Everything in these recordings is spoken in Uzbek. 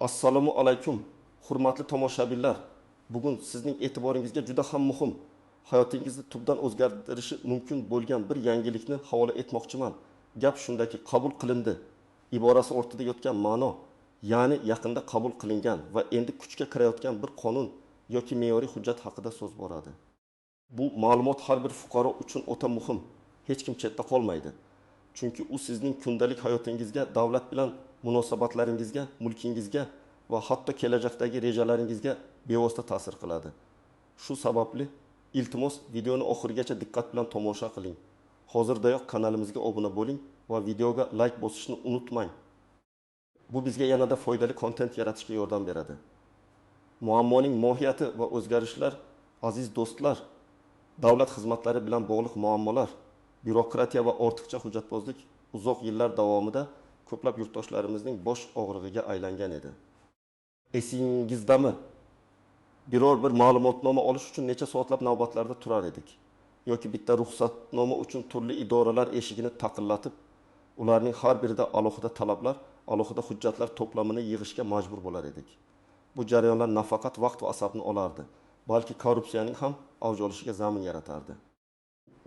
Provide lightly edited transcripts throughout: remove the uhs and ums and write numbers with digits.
Assalomu alaykum, hurmatli tomoshabinlar. Bugun sizning e'tiboringizga juda ham muhim, hayotingizni tubdan o'zgartirishi mumkin bo'lgan bir yangilikni havola etmoqchiman. Gap shundaki, qabul qilindi iborasi ortida yotgan ma'no, ya'ni yaqinda qabul qilingan va endi kuchga kirayotgan bir qonun yoki me'yoriy hujjat haqida so'z boradi. Bu ma'lumot har bir fuqaro uchun o'ta muhim. Hech kim chetda qolmaydi. Chunki u sizning kundalik hayotingizga, davlat bilan munosabatlaringizga, mulkingizga va hatto kelajakdagi rejalaringizga bevosita ta'sir qiladi. Shu sababli iltimos videoni oxirigacha diqqat bilan tomosha qiling. Hozirdayoq kanalimizga obuna bo'ling va videoga like bosishni unutmang. Bu bizga yanada foydali kontent yaratishga yordam beradi. Muammoning mohiyati va o'zgarishlar, aziz do'stlar, davlat xizmatlari bilan bog'liq muammolar, bürokratiya va ortiqcha hujjatbozlik uzoq yillar davomida ko'plab yurtdoshlarimizning bosh og'rig'iga aylangan edi. Esingizdami? Biror bir ma'lumotnoma olish uchun necha soatlab navbatlarda turar edik. Yoki bitta ruxsatnoma uchun turli idoralar eshigini taqillatib, ularning har birida alohida talablar, alohida hujjatlar to'plamini yig'ishga majbur bo'lar edik. Bu jarayonlar nafaqat vaqt va asabni olardi, balki korrupsiyaning ham avj olishiga zamin yaratardi.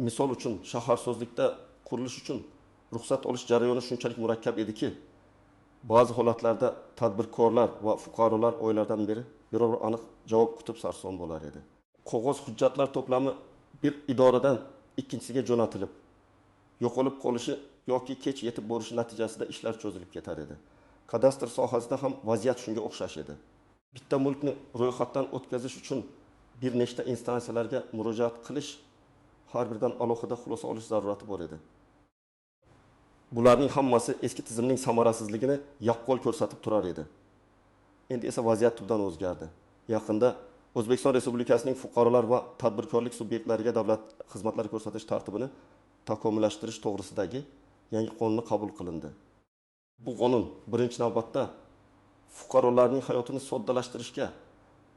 Misol uchun, shaharsozlikda qurilish uchun ruxsat olish jarayoni shunchalik murakkab ediki, ba'zi holatlarda tadbirkorlar va fuqarolar oylardan beri biror aniq javob kutib sarson bo'lar edi. Qog'oz hujjatlar to'plami bir idoradan ikkinchisiga jo'natilib, yo'qolib qolishi yoki kech yetib borishi natijasida ishlar cho'zilib ketar edi. Kadastr sohasida ham vaziyat shunga o'xshash edi. Bitta mulkni ro'yxatdan o'tkazish uchun bir nechta instansiyalarga murojaat qilish, har biridan alohida xulosa olish zarurati bor edi. Bularning hammasi eski tizimning samarasizligini yaqqol ko'rsatib turar edi. Endi esa vaziyat tubdan o'zgardi. Yaqinda O'zbekiston Respublikasining fuqarolar va tadbirkorlik subyektlariga davlat xizmatlari ko'rsatish tartibini takomillashtirish to'g'risidagi yangi qonun qabul qilindi. Bu qonun birinchi navbatda fuqarolarning hayotini soddalashtirishga,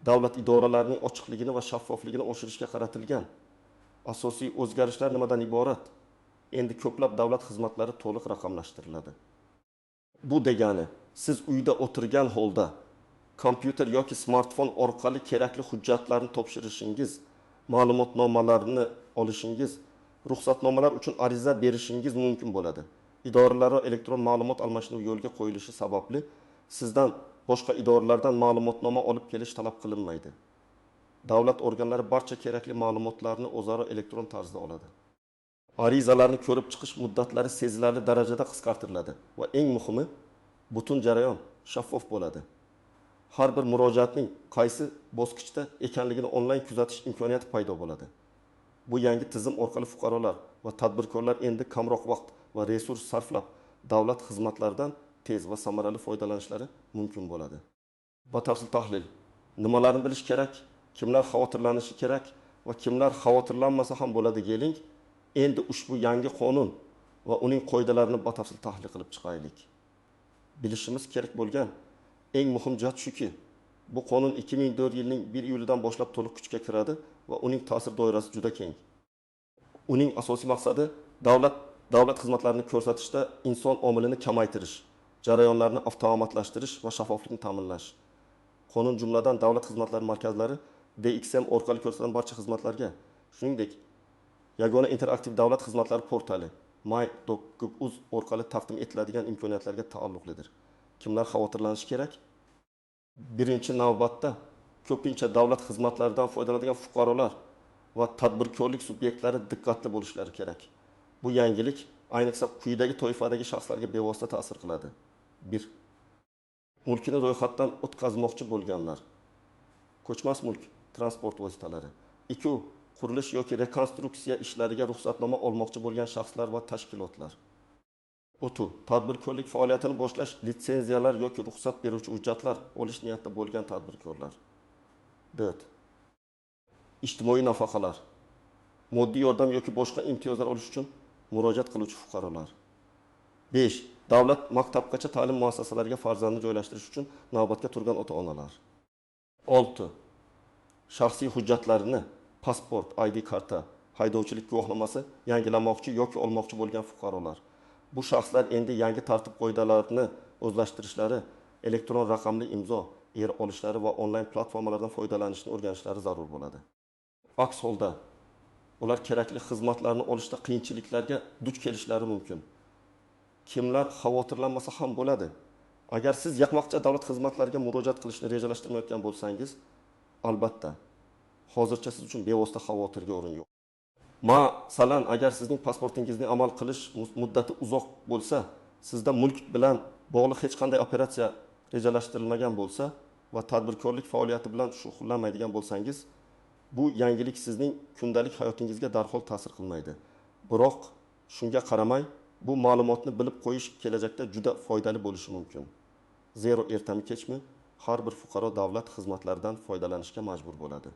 davlat idoralarining ochiqligini va shaffofligini oshirishga qaratilgan. Asosiy o'zgarishlar nimadan iborat? Endi ko'plab davlat xizmatlari to'liq raqamlashtiriladi. Bu degani, siz uyda o'tirgan holda kompyuter yoki smartfon orqali kerakli hujjatlarni topshirishingiz, ma'lumotnomalarni olishingiz, ruxsatnomalar uchun ariza berishingiz mumkin bo'ladi. Idoralararo elektron ma'lumot almashinuvi yo'lga qo'yilishi sababli sizdan boshqa idoralardan ma'lumotnoma olib kelish talab qilinmaydi. Davlat organlari barcha kerakli ma'lumotlarni o'zaro elektron tarzda oladi. Arizalarni ko'rib chiqish muddatlari sezilarli darajada qisqartiriladi va eng muhimi, butun jarayon shaffof bo'ladi. Har bir murojaatning qaysi bosqichda ekanligini onlayn kuzatish imkoniyati paydo bo'ladi. Bu yangi tizim orqali fuqarolar va tadbirkorlar endi kamroq vaqt va resurs sarflab davlat xizmatlaridan tez va samarali foydalanishlari mumkin bo'ladi. Batafsil tahlil. Nimalarni bilish kerak, kimlar xavotirlanishi kerak va kimlar xavotirlanmasa ham bo'ladi keling. Endi ushbu yangi qonun va uning qoidalarini batafsil tahlil qilib chiqaylik. Bilishimiz kerak bo'lgan eng muhim jihat shuki, bu qonun 2004 yilning 1 iyulidan boshlab to'liq kuchga kiradi va uning ta'sir doirasi juda keng. Uning asosiy maqsadi davlat xizmatlarini ko'rsatishda inson omilini kamaytirish, jarayonlarni avtomatlashtirish va shaffoflikni ta'minlash. Qonun jumladan davlat xizmatlari markazlari DXM orqali ko'rsatilgan barcha xizmatlarga, shuningdek yagona interaktiv davlat xizmatlari portali my.gov.uz orqali taqdim etiladigan imkoniyatlarga taalluqlidir. Kimlar xavotirlanishi kerak? Birinchi navbatda ko'pincha davlat xizmatlaridan foydalanadigan fuqarolar va tadbirkorlik subyektlari diqqatli bo'lishlari kerak. Bu yangilik ayniqsa quyidagi toifadagi shaxslarga bevosita ta'sir qiladi. 1. Mulkini ro'yxatdan o'tkazmoqchi bo'lganlar. Ko'chmas mulk, transport vositalari. 2. Qurilish yoki rekonstruksiya ishlariga ruxsatnoma olmoqchi bo'lgan shaxslar va tashkilotlar. 3. Tadbirkorlik faoliyatini boshlash, litsenziyalar yoki ruxsat beruvchi hujjatlar olish niyatida bo'lgan tadbirkorlar. 4. Ijtimoiy nafaqalar, moddiy yordam yoki boshqa imtiyozlar olish uchun murojaat qiluvchi fuqarolar. 5. Davlat maktabgacha ta'lim muassasalariga farzandni joylashtirish uchun navbatga turgan ota-onalar. 6. Shaxsiy hujjatlarini, pasport, ID karta, haydovchilik guvohnomasi yangilamoqchi yoki olmoqchi bo'lgan fuqarolar. Bu shaxslar endi yangi tartib qoidalarini o'zlashtirishlari elektron raqamli imzo olishlari va onlayn platformalardan foydalanishni o'rganishlari zarur bo'ladi. Aks holda ular kerakli xizmatlarni olishda qiyinchiliklarga duch kelishlari mumkin. Kimlar xavotirlanmasa ham bo'ladi. Agar siz yaqinvaqtcha davlat xizmatlariga murojaat qilishni rejalashtirmayotgan bo'lsangiz, albatta, hozircha siz uchun bevosita xavotirga o'rin yo'q. Masalan, agar sizning pasportingizni amal qilish muddati uzoq bo'lsa, sizda mulk bilan bog'liq hech qanday operatsiya rejalashtirilmagan bo'lsa va tadbirkorlik faoliyati bilan shug'ullanmaydigan bo'lsangiz, bu yangilik sizning kundalik hayotingizga darhol ta'sir qilmaydi. Biroq shunga qaramay, bu ma'lumotni bilib qo'yish kelajakda juda foydali bo'lishi mumkin. Zero ertami kechmi har bir fuqaro davlat xizmatlaridan foydalanishga majbur bo'ladi.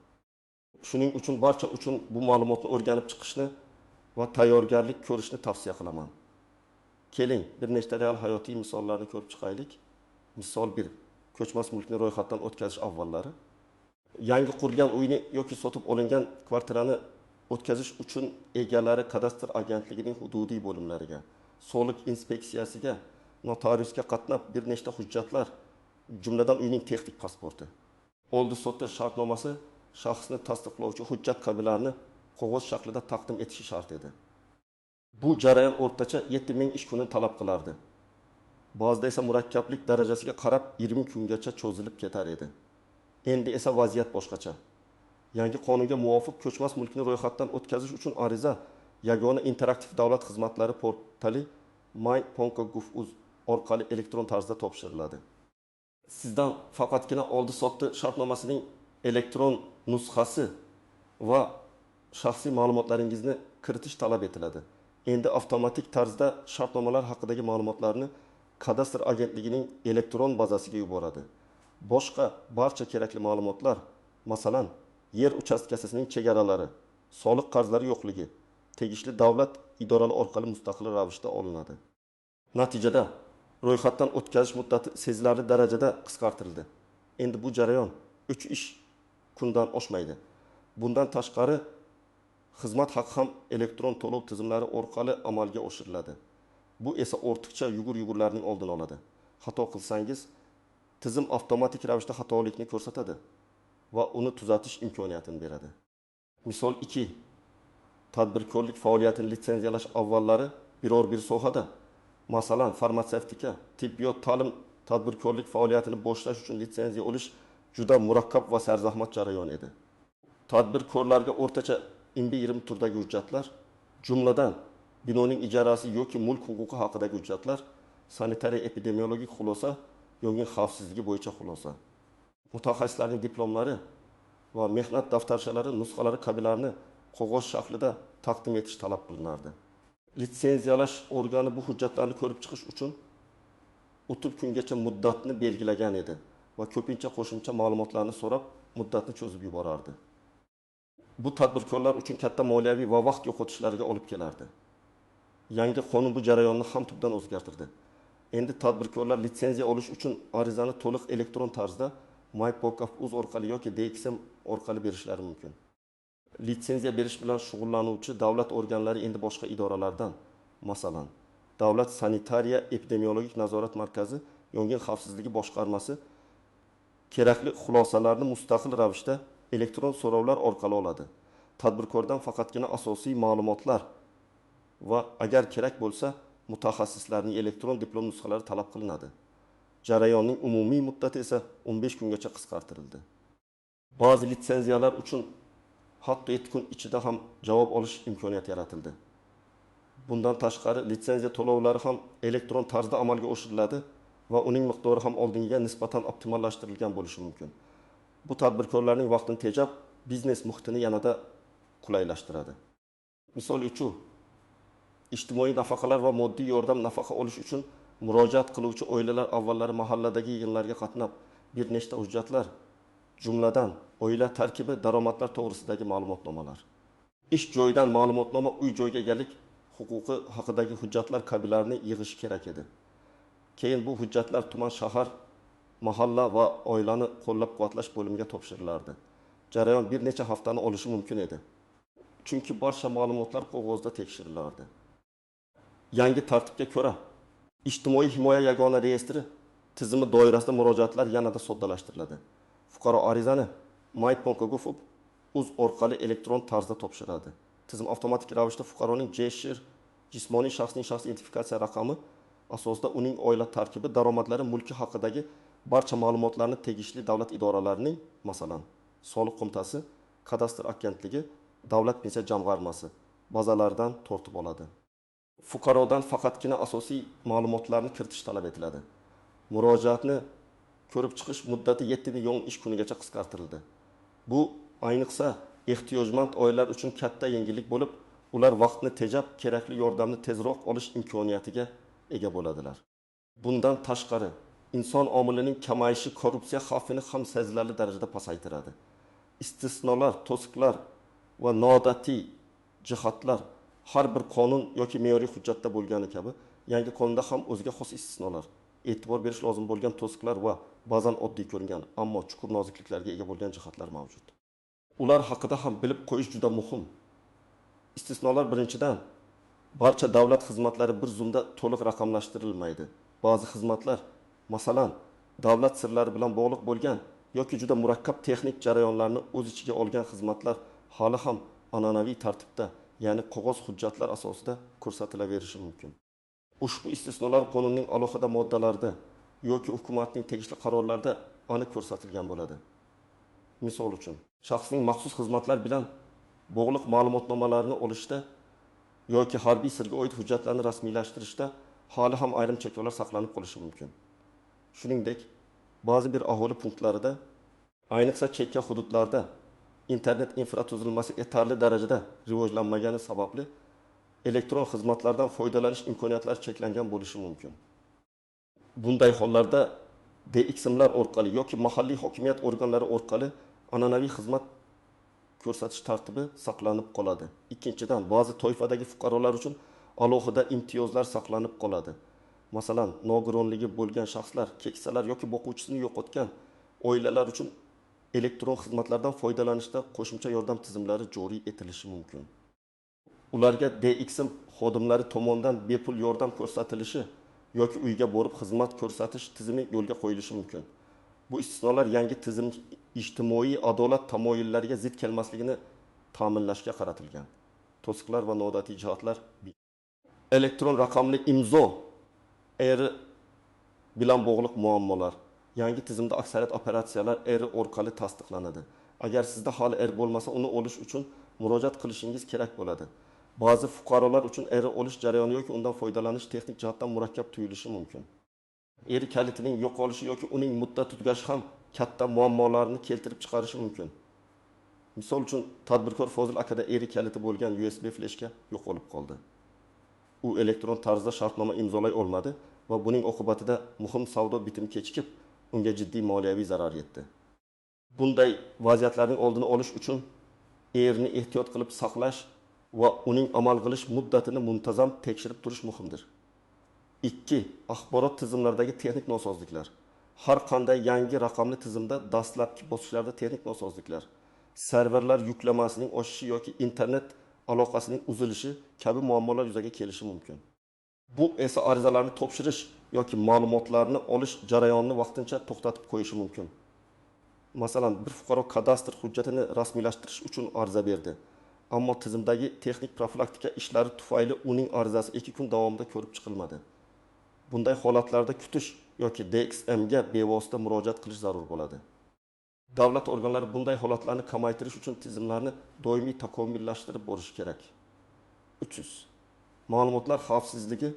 Shuning uchun barcha uchun bu ma'lumotni o'rganib chiqishni va tayyorgarlik ko'rishni tavsiya qilaman. Keling, bir nechta real hayotiy misollarni ko'rib chiqaylik. Misol 1. Ko'chmas mulkni ro'yxatdan o'tkazish avvallari. Yangi qurilgan uyni yoki sotib olingan kvartirani o'tkazish uchun egalari kadastr agentligining hududiy bo'limlariga, soliq inspeksiyasiga, notariusga qatnab bir nechta hujjatlar, jumladan uyning texnik pasporti, oldi sotda shartnomasi, shaxsni tasdiqlovchi hujjat qabillarini qog'oz shaklida taqdim etishi shart edi. Bu jarayon o'rtacha 7000 ish kunini talab qilardi. Ba'zida esa murakkablik darajasiga qarab 20 kungacha cho'zilib ketar edi. Endi esa vaziyat boshqacha. Yangi qonunga muvofiq ko'chmas mulkni ro'yxatdan o'tkazish uchun ariza yagona interaktiv davlat xizmatlari portali my.gov.uz orqali elektron tarzda topshiriladi. Sizdan faqatgina oldi sotdi shartnomasining elektron nusxasi va shaxsiy ma'lumotlaringizni kiritish talab etiladi. Endi avtomatik tarzda shartnomalar haqidagi ma'lumotlarni kadastr agentligining elektron bazasiga yuboradi. Boshqa barcha kerakli ma'lumotlar, masalan, yer uchastkasining chegaralari, soliq qarzlari yo'qligi, tegishli davlat idoralari orqali mustaqil ravishda olinadi. Natijada ro'yxatdan o'tkazish muddati sezilarli darajada qisqartirildi. Endi bu jarayon 3 ish kundan oshmaydi. Bundan tashqari, xizmat haqi ham elektron to'lov tizimlari orqali amalga oshiriladi. Bu esa ortiqcha yugur-yugurlarning oldini oladi. Xato qilsangiz, tizim avtomatik ravishda xatolikni ko'rsatadi va uni tuzatish imkoniyatini beradi. Misol 2. Tadbirkorlik faoliyatini litsenziyalash avvallari biror bir sohada, masalan, farmatsevtika, tibbiyot ta'lim tadbirkorlik faoliyatini boshlash uchun litsenziya olish juda murakkab va sarzahmat jarayon edi. Tadbirkorlarga o'rtacha 20 turdagi hujjatlar, jumladan binoning ijarasi yoki mulk huquqi haqidagi hujjatlar, sanitariya epidemiologik xulosa, yong'in xavfsizligi bo'yicha xulosa, mutaxassislarning diplomlari va mehnat daftarchalari nusxalari kabilarini qog'oz shaklida taqdim etish talab qilinardi. Litsenziyalash organi bu hujjatlarni ko'rib chiqish uchun 30 kungacha muddatni belgilagan edi va ko'pincha qo'shimcha ma'lumotlarni so'rab, muddatni cho'zib yuborardi. Bu tadbirkorlar uchun katta moliyaviy va vaqt yo'qotishlarga olib kelardi. Yangi qonun bu jarayonni ham tubdan o'zgartirdi. Endi tadbirkorlar litsenziya olish uchun arizani to'liq elektron tarzda my.gov.uz orqali yoki DXM orqali berishlari mumkin. Litsenziya berish bilan shug'ullanuvchi davlat organlari endi boshqa idoralardan, masalan, Davlat sanitariya epidemiologik nazorat markazi, yong'in xavfsizligi boshqarmasi kerakli xulosalarni mustaqil ravishda elektron so'rovlar orqali oladi. Tadbirkordan faqatgina asosiy ma'lumotlar va agar kerak bo'lsa, mutaxassislarning elektron diplom nusxalari talab qilinadi. Jarayonning umumiy muddati esa 15 kungacha qisqartirildi. Ba'zi litsenziyalar uchun hatto 7 kun ichida ham javob olish imkoniyati yaratildi. Bundan tashqari litsenziya to'lovlari ham elektron tarzda amalga oshiriladi va uning miqdori ham oldingiga nisbatan optimallashtirilgan bo'lishi mumkin. Bu tadbirkorlarning vaqtini tejab, biznes muhitini yanada qulaylashtiradi. Misol uchun, ijtimoiy nafaqalar va moddiy yordam nafaqa olish uchun murojaat qiluvchi oilalar avvallari mahalladagi yig'inlarga qatnab, bir nechta hujjatlar, jumladan oila tarkibi, daromadlar to'g'risidagi ma'lumotnomalar, ish joyidan ma'lumotnoma, uy joyga egalik huquqi haqidagi hujjatlar kabilarini yig'ish kerak edi. Keyin bu hujjatlar tuman, shahar, mahalla va oilani qo'llab-quvvatlash bo'limiga topshirilardi. Jarayon bir necha haftani olishi mumkin edi. Chunki barcha ma'lumotlar qog'ozda tekshirilardi. Yangi tartibga ko'ra, ijtimoiy himoya yagona reyestri tizimi doirasida murojaatlar yanada soddalashtiriladi. Fuqaro arizani MyPonkaGov uz orqali elektron tarzda topshiradi. Tizim avtomatik ravishda fuqaroning JSHIR jismoniy shaxsning shaxsiy identifikatsiya raqami asosida uning oila tarkibi, daromadlari, mulki haqidagi barcha ma'lumotlarni tegishli davlat idoralarining, masalan, Soliq qo'mitasi, kadastr agentligi, davlat pensiya jamg'armasi bazalaridan tortib oladi. Fuqarodan faqatgina asosiy ma'lumotlarni kiritish talab etiladi. Murojaatni ko'rib chiqish muddati 7 ish kunigacha qisqartirildi. Bu ayniqsa ehtiyojmand oilalar uchun katta yengillik bo'lib, ular vaqtni tejab, kerakli yordamni tezroq olish imkoniyatiga ega bo'ladilar. Bundan tashqari, inson omilining kamayishi korrupsiya xavfini ham sezilarli darajada pasaytiradi. Istisnolar, to'siqlar va noodatiy jihatlar har bir qonun yoki me'yoriy hujjatda bo'lgani kabi, yangi qonunda ham o'ziga xos istisnolar, e'tibor berish lozim bo'lgan to'siqlar va ba'zan oddiy ko'ringan, ammo chuqur nozikliklarga ega bo'lgan jihatlar mavjud. Ular haqida ham bilib qo'yish juda muhim. Istisnolar birinchidan, barcha davlat xizmatlari bir zumda to'liq raqamlashtirilmaydi. Ba'zi xizmatlar, masalan, davlat sirlari bilan bog'liq bo'lgan yoki juda murakkab texnik jarayonlarni o'z ichiga olgan xizmatlar hali ham an'anaviy tartibda, ya'ni qog'oz hujjatlar asosida ko'rsatilaverishi mumkin. Ushbu istisnolar qonunning alohida moddalarida yoki hukumatning tegishli qarorlarida aniq ko'rsatilgan bo'ladi. Misol uchun, shaxsning maxsus xizmatlar bilan bog'liq ma'lumotnomalarni olishda yoki harbiy sirga oid hujjatlarni rasmiylashtirishda hali ham ayrim cheklovlar saqlanib qolishi mumkin. Shuningdek, ba'zi bir aholi punktlarida, ayniqsa chekka hududlarda internet infratuzilmasi yetarli darajada rivojlanmagani sababli elektron xizmatlardan foydalanish imkoniyatlari cheklangan bo'lishi mumkin. Bunday hollarda DXMlar orqali yoki mahalliy hokimiyat organlari orqali an'anaviy xizmat ko'rsatish tartibi saqlanib qoladi. Ikkinchidan, ba'zi toifadagi fuqarolar uchun alohida imtiyozlar saqlanib qoladi. Masalan, nogironligi bo'lgan shaxslar, keksalar yoki boquvchisini yo'qotgan oilalar uchun elektron xizmatlardan foydalanishda qo'shimcha yordam tizimlari joriy etilishi mumkin. Ularga DXM xodimlari tomonidan bepul yordam ko'rsatilishi yoki uyga borib xizmat ko'rsatish tizimi yo'lga qo'yilishi mumkin. Bu istisnolar yangi tizim ijtimoiy adolat tamoyillariga zid kelmasligini ta'minlashga qaratilgan. To'siqlar va noodatiy jihatlar. Elektron raqamli imzo eri bilan bog'liq muammolar. Yangi tizimda aksariyat operatsiyalar eri orqali tasdiqlanadi. Agar sizda hali bo'lmasa, uni olish uchun murojaat qilishingiz kerak bo'ladi. Ba'zi fuqarolar uchun olish jarayoni yoki undan foydalanish texnik jihatdan murakkab tuyulishi mumkin. Kalitining yo'qolishi yoki uning muddati tugashi ham katta muammolarni keltirib chiqarishi mumkin. Misol uchun, tadbirkor Fozil akada kaliti bo'lgan USB fleshka yo'qolib qoldi. U elektron tarzda shartnoma imzolay olmadi va buning oqibatida muhim savdo bitimi kechikib, unga jiddiy moliyaviy zarar yetdi. Bunday vaziyatlarning oldini olish uchun ni ehtiyot qilib saqlash va uning amal qilish muddatini muntazam tekshirib turish muhimdir. 2. Axborot tizimlaridagi texnik nosozliklar. Har qanday yangi raqamli tizimda dastlabki bosqichlarda texnik nosozliklar, serverlar yuklamasining oshishi yoki internet aloqasining uzilishi kabi muammolar yuzaga kelishi mumkin. Bu esa arizalarni topshirish yoki ma'lumotlarni olish jarayonini vaqtincha to'xtatib qo'yishi mumkin. Masalan, bir fuqaro kadastr hujjatini rasmiylashtirish uchun ariza berdi, ammo tizimdagi texnik profilaktika ishlari tufayli uning arizasi 2 kun davomida ko'rib chiqilmadi. Bunday holatlarda kutish yoki DXM ga bevosita murojaat qilish zarur bo'ladi. Davlat organlari bunday holatlarni kamaytirish uchun tizimlarni doimiy takomillashtirib borishi kerak. 300. Ma'lumotlar xavfsizligi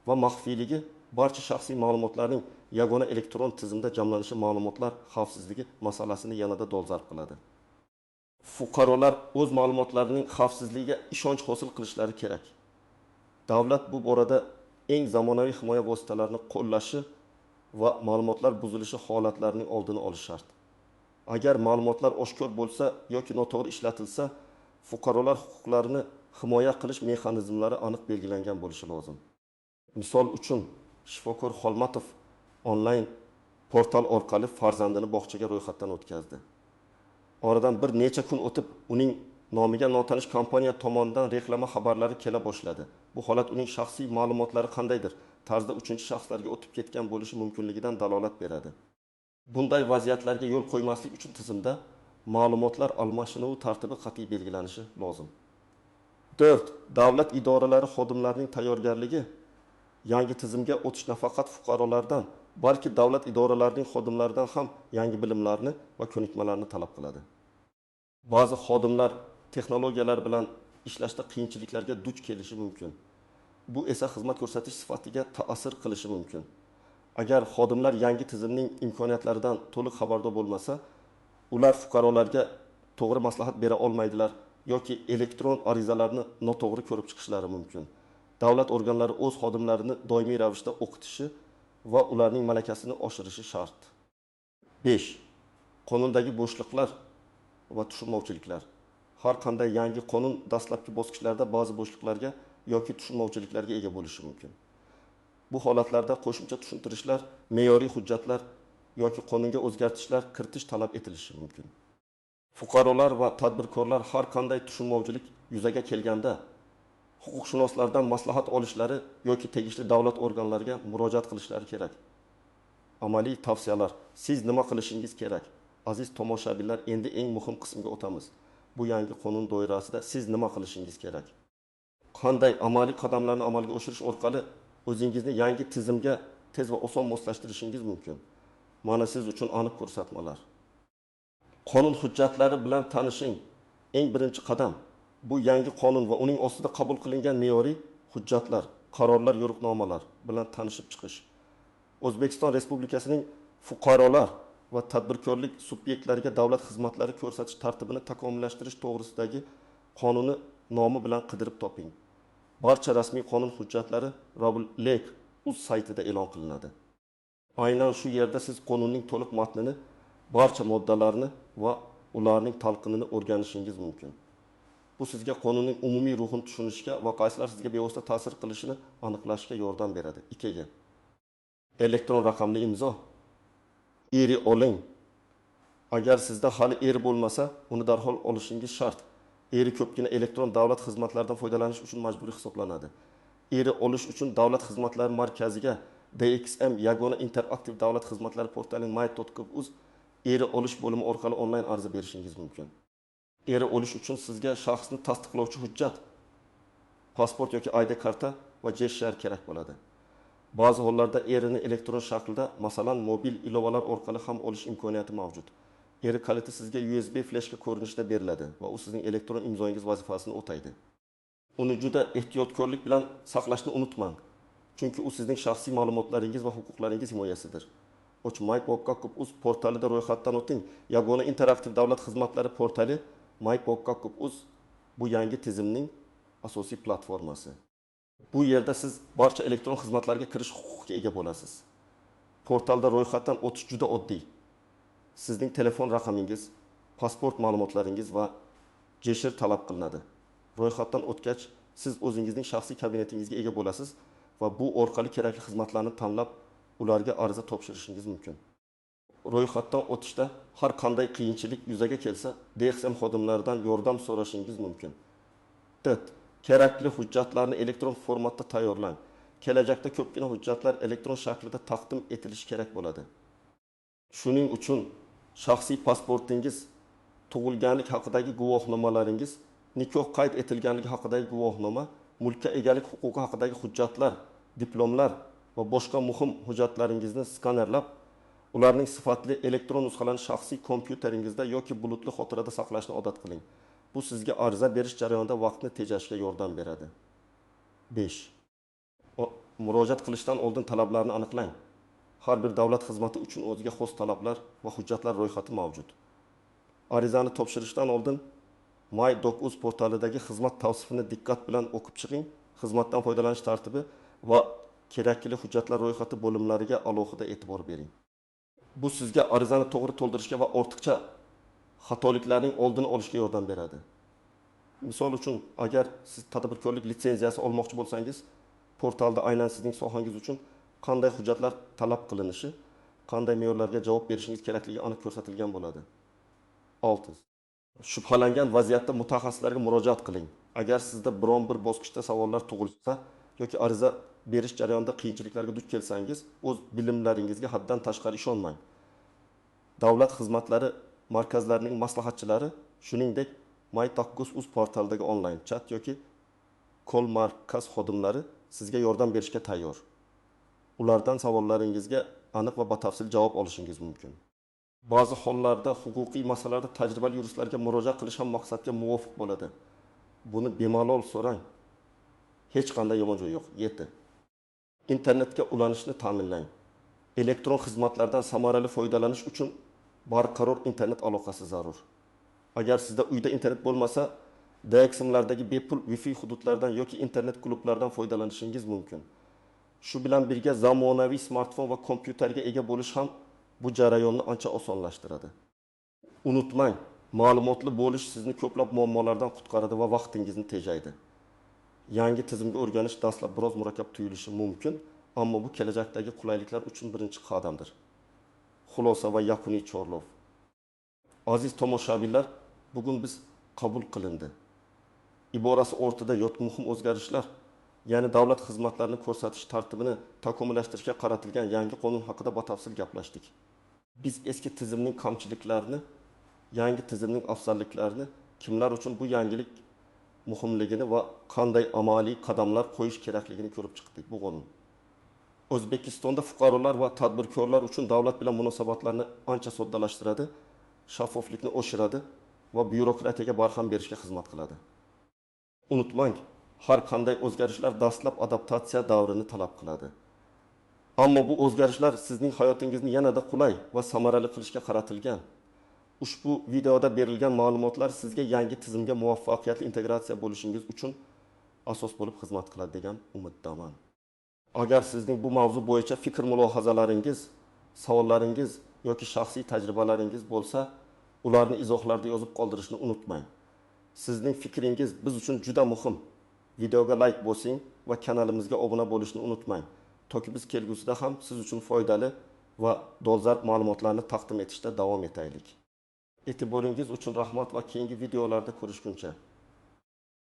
va maxfiyligi barcha shaxsiy ma'lumotlarning yagona elektron tizimda jamlanishi ma'lumotlar xavfsizligi masalasini yanada dolzarb qiladi. Fuqarolar o'z ma'lumotlarining xavfsizligiga ishonch hosil qilishlari kerak. Davlat bu borada eng zamonaviy himoya vositalarini qo'llashi va ma'lumotlar buzilishi holatlarining oldini olish shart. Agar ma'lumotlar oshkor bo'lsa yoki noto'g'ri ishlatilsa, fuqarolar huquqlarini himoya qilish mexanizmlari aniq belgilangan bo'lishi lozim. Misol uchun, shifokor Xolmatov onlayn portal orqali farzandini bog'chaga ro'yxatdan o'tkazdi. Oradan bir necha kun o'tib, uning nomiga notanish kompaniya tomonidan reklama xabarlari kela boshladi. Bu holat uning shaxsiy ma'lumotlari qandaydir tarzda uchinchi shaxslarga o'tib ketgan bo'lishi mumkinligidan dalolat beradi. Bunday vaziyatlarga yo'l qo'ymaslik uchun tizimda ma'lumotlar almashinuvi tartibi qat'iy belgilanishi lozim. 4. Davlat idoralari xodimlarining tayyorgarligi yangi tizimga o'tish nafaqat fuqarolardan, balki davlat idoralarining xodimlaridan ham yangi bilimlarni va ko'nikmalarni talab qiladi. Ba'zi xodimlar texnologiyalar bilan ishlashda qiyinchiliklarga duch kelishi mumkin. Bu esa xizmat ko'rsatish sifatiga ta'sir qilishi mumkin. Agar xodimlar yangi tizimning imkoniyatlaridan to'liq xabardor bo'lmasa, ular fuqarolarga to'g'ri maslahat bera olmaydilar yoki elektron arizalarni noto'g'ri ko'rib chiqishlari mumkin. Davlat organlari o'z xodimlarini doimiy ravishda o'qitishi va ularning malakasini oshirishi shart. 5. Qonundagi bo'shliqlar va tushunmovchiliklar. Har qanday yangi qonun dastlabki bosqichlarda ba'zi bo'shliqlarga yoki tushunmovchiliklarga ega bo'lishi mumkin. Bu holatlarda qo'shimcha tushuntirishlar, me'yoriy hujjatlar yoki qonunga o'zgartishlar kiritish talab etilishi mumkin. Fuqarolar va tadbirkorlar har qanday tushunmovchilik yuzaga kelganda huquqshunoslardan maslahat olishlari yoki tegishli davlat organlariga murojaat qilishlari kerak. Amaliy tavsiyalar. Siz nima qilishingiz kerak? Aziz tomoshabinlar, endi eng muhim qismga o'tamiz. Bu yangi qonun doirasida siz nima qilishingiz kerak? Qanday amaliy qadamlarni amalga oshirish orqali o'zingizni yangi tizimga tez va oson moslashtirishingiz mumkin? Mana siz uchun aniq ko'rsatmalar. Qonun hujjatlari bilan tanishing. Eng birinchi qadam bu yangi qonun va uning ostida qabul qilingan me'yoriy hujjatlar, qarorlar, yo'riqnomalar bilan tanishib chiqish. O'zbekiston Respublikasining fuqarolar va tadbirkorlik subyektlariga davlat xizmatlari ko'rsatish tartibini takomillashtirish to'g'risidagi qonuni nomi bilan qidirib toping. Barcha rasmiy qonun hujjatlari Rabul.lek.uz saytida e'lon qilinadi. Aynan shu yerda siz qonunning to'liq matnini, barcha moddalarini va ularning talqinini o'rganishingiz mumkin. Bu sizga qonunning umumiy ruhini tushunishga va qaysilar sizga bevosita ta'sir qilishini aniqlashga yordam beradi. 2. Elektron raqamli imzo. Eri oling. Agar sizda hali eri bo'lmasa, uni darhol olishingiz shart. Eri ko'pgina elektron davlat xizmatlaridan foydalanish uchun majburiy hisoblanadi. Eri olish uchun Davlat xizmatlari markaziga DXM yagona interaktiv davlat xizmatlari portali my.uz eri olish bo'limi orqali onlayn ariza berishingiz mumkin. Eri olish uchun sizga shaxsni tasdiqlovchi hujjat, pasport yoki ID karta va J-shar kerak bo'ladi. Ba'zi hollarda erini elektron shaklda, masalan, mobil ilovalar orqali ham olish imkoniyati mavjud. Eri kaliti sizga USB fleshka ko'rinishida beriladi va u sizning elektron imzoingiz vazifasini o'taydi. Uni juda ehtiyotkorlik bilan saqlashni unutmang, chunki u sizning shaxsiy ma'lumotlaringiz va huquqlaringiz himoyasidir. my.uz portalida ro'yxatdan o'ting. Yagona interaktiv davlat xizmatlari portali my.uz bu yangi tizimning asosiy platformasi. Bu yerda siz barcha elektron xizmatlarga kirish huquqiga ega bo'lasiz. Portalda ro'yxatdan o'tish juda oddiy. Sizning telefon raqamingiz, pasport ma'lumotlaringiz va J-shar talab qilinadi. Ro'yxatdan o'tgach, siz o'zingizning shaxsiy kabinetingizga ega bo'lasiz va bu orqali kerakli xizmatlarni tanlab, ularga ariza topshirishingiz mumkin. Ro'yxatdan o'tishda har qanday qiyinchilik yuzaga kelsa, DXM xodimlaridan yordam so'rashingiz mumkin. 4. Kerakli hujjatlarni elektron formatda tayyorlang. Kelajakda ko'pgina hujjatlar elektron shaklda taqdim etilishi kerak bo'ladi. Shuning uchun shaxsiy pasportingiz, tug'ilganlik haqidagi guvohnomalaringiz, nikoh qayd etilganligi haqidagi guvohnoma, mulkka egalik huquqi haqidagi hujjatlar, diplomlar va boshqa muhim hujjatlaringizni skanerlab, ularning sifatli elektron nusxalarini shaxsiy kompyuteringizda yoki bulutli xotirada saqlashni odat qiling. Bu sizga ariza berish jarayonida vaqtni tejashga yordam beradi. 5. Murojaat qilishdan oldin talablarni aniqlang. Har bir davlat xizmati uchun o'ziga xos talablar va hujjatlar ro'yxati mavjud. Arizani topshirishdan oldin my.uz portalidagi xizmat tavsifini diqqat bilan o'qib chiqing. Xizmatdan foydalanish tartibi va kerakli hujjatlar ro'yxati bo'limlariga alohida e'tibor bering. Bu sizga arizani to'g'ri to'ldirishga va ortiqcha xatoliklarning oldini olishga yordam beradi. Misol uchun, agar siz tadbirkorlik litsenziyasi olmoqchi bo'lsangiz, portalda aynan sizning sohangiz uchun qanday hujjatlar talab qilinishi, qanday me'yorlarga javob berishingiz kerakligi aniq ko'rsatilgan bo'ladi. 6. Shubhalangan vaziyatda mutaxassislarga murojaat qiling. Agar sizda biron bir bosqichda savollar tug'ilsa, yoki ariza berish jarayonida qiyinchiliklarga duch kelsangiz, o'z bilimlaringizga haddan tashqari ishonmang. Davlat xizmatlari markazlarining maslahatchilari, shuningdek MyTaxGos.uz portalidagi onlayn chat yoki kol markaz xodimlari sizga yordam berishga tayyor. Ulardan savollaringizga aniq va batafsil javob olishingiz mumkin. Ba'zi hollarda huquqiy masalalarda tajribali yuristlarga murojaat qilish ham maqsadga muvofiq bo'ladi. Buni bemalol so'rang. Hech qanday yomon joyi yo'q. 7. Internetga ulanishni ta'minlang. Elektron xizmatlardan samarali foydalanish uchun barqaror internet aloqasi zarur. Agar sizda uyda internet bo'lmasa, DXM'lardagi bepul Wi-Fi hududlardan yoki internet klublaridan foydalanishingiz mumkin. Shu bilan birga zamonaviy smartfon va kompyuterga ega bo'lish ham bu jarayonni ancha osonlashtiradi. Unutmang, ma'lumotli bo'lish sizni ko'plab muammolardan qutqaradi va vaqtingizni tejaydi. Yangi tizimga o'rganish dastlab biroz murakkab tuyulishi mumkin, ammo bu kelajakdagi qulayliklar uchun birinchi qadamdir. Xulosa va yakuniy chorlov. Aziz tomoshabinlar, bugun biz qabul qilindi iborasi o'rtada muhim o'zgarishlar, ya'ni davlat xizmatlarini ko'rsatish tartibini takomillashtirishga qaratilgan yangi qonun haqida batafsil gaplashdik. Biz eski tizimning kamchiliklarini, yangi tizimning afzalliklarini, kimlar uchun bu yangilik muhimligini va qanday amaliy qadamlar qo'yish kerakligini ko'rib chiqdik. Bu qonun O'zbekistonda fuqarolar va tadbirkorlar uchun davlat bilan munosabatlarni ancha soddalashtiradi, shaffoflikni oshiradi va byurokratiyaga barham berishga xizmat qiladi. Unutmang, har qanday o'zgarishlar dastlab adaptatsiya davrini talab qiladi. Ammo bu o'zgarishlar sizning hayotingizni yanada qulay va samarali qilishga qaratilgan. Ushbu videoda berilgan ma'lumotlar sizga yangi tizimga muvaffaqiyatli integratsiya bo'lishingiz uchun asos bo'lib xizmat qiladi degan umiddaman. Agar sizning bu mavzu bo'yicha fikr mulohazalaringiz, savollaringiz yoki shaxsiy tajribalaringiz bo'lsa, ularni izohlarda yozib qoldirishni unutmang. Sizning fikringiz biz uchun juda muhim. Videoga like bosing va kanalimizga obuna bo'lishni unutmang. Toki biz kelgusida ham siz uchun foydali va dolzarb ma'lumotlarni taqdim etishda davom etaylik. E'tiboringiz uchun rahmat va keyingi videolarda ko'rishguncha